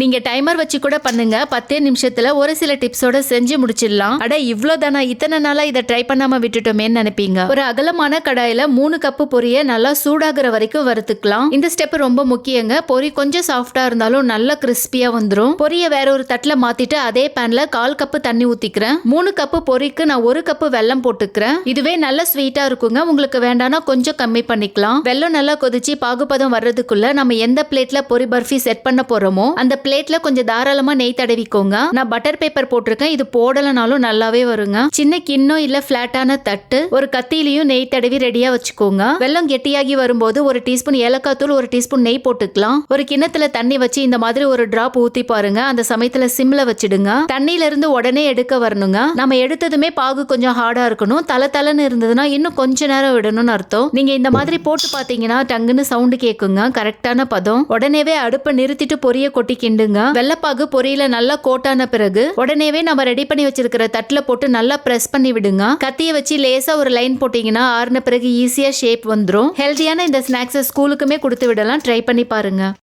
நீங்க டைமர் வச்சு கூட பண்ணுங்க. 10 நிமிஷத்துல ஒரு சில டிப்ஸோட செஞ்சு முடிச்சிடலாம். அட இவ்ளோதானா, இத்தனை நாளா இதை ட்ரை பண்ணாம விட்டுட்டோமேன்னு நினைப்பீங்க. ஒரு அகலமான கடாயில 3 கப்பு பொரிய நல்லா சூடாகிற வரைக்கும் வறுத்துக்கலாம். இந்த ஸ்டெப் ரொம்ப முக்கியங்க. பொரி கொஞ்சம் சாஃப்டா இருந்தாலும் நல்லா கிறிஸ்பியா வந்துரும். பொரிய வேற ஒரு தட்டுல மாத்திட்டு அதே பேன்ல 1/4 கப்பு தண்ணி ஊத்திக்கிறேன். 3 கப்பு பொரிக்கு நான் 1 கப்பு வெல்லம் போட்டுக்கிறேன். இதுவே நல்ல ஸ்வீட்டா இருக்குங்க. உங்களுக்கு வேண்டாம்னா கொஞ்சம் கம்மி பண்ணிக்கலாம். வெல்லம் நல்லா கொதிச்சு பாகுபதம் வர்றதுக்குள்ள நம்ம எந்த பிளேட்ல பொரி பர்ஃபி செட் பண்ண போறோமோ அந்த பிளேட்ல கொஞ்சம் தாராளமா நெய் தடவிக்கோங்க. நான் பட்டர் பேப்பர் போட்டிருக்கேன். இது போடலனாலும் நல்லாவே வருங்க. சின்ன கிண்ணம் இல்ல பிளாட்டான தட்டு, ஒரு கத்தியிலையும் நெய் தடவி ரெடியா வச்சுக்கோங்க. வெல்லம் கெட்டியாகி வரும்போது 1 டீஸ்பூன் ஏலக்காய் தூள், 1 டீஸ்பூன் நெய் போட்டுக்கலாம். ஒரு கிண்ணத்துல தண்ணி வச்சு இந்த மாதிரி ஒரு டிராப் ஊத்தி பாருங்க. அந்த சமயத்துல சிம்ல வச்சிடுங்க. தண்ணியில இருந்து உடனே எடுக்க வரணுங்க. நம்ம எடுத்ததுமே பாகு கொஞ்சம் ஹார்டா இருக்கணும். தலன்னு இருந்ததுன்னா இன்னும் கொஞ்ச நேரம் விடணும்னு அர்த்தம். நீங்க இந்த மாதிரி போட்டு பாத்தீங்கன்னா டங்குன்னு சவுண்ட் கேக்குங்க. கரெக்டான பதம். உடனேவே அடுப்பை நிறுத்திட்டு பொரிய கொட்டி கிண்டுங்க. வெள்ளப்பாகு பொரியில நல்லா கோட்டான பிறகு உடனேவே நம்ம ரெடி பண்ணி வச்சிருக்கிற தட்டுல போட்டு நல்லா பிரஸ் பண்ணி விடுங்க. கத்திய வச்சு லேசா ஒரு லைன் போட்டீங்கன்னா ஆறுன பிறகு ஈஸியா ஷேப் வந்துரும். ஹெல்தியான இந்த ஸ்நாக்ஸ் ஸ்கூலுக்குமே கொடுத்து விடலாம். ட்ரை பண்ணி பாருங்க.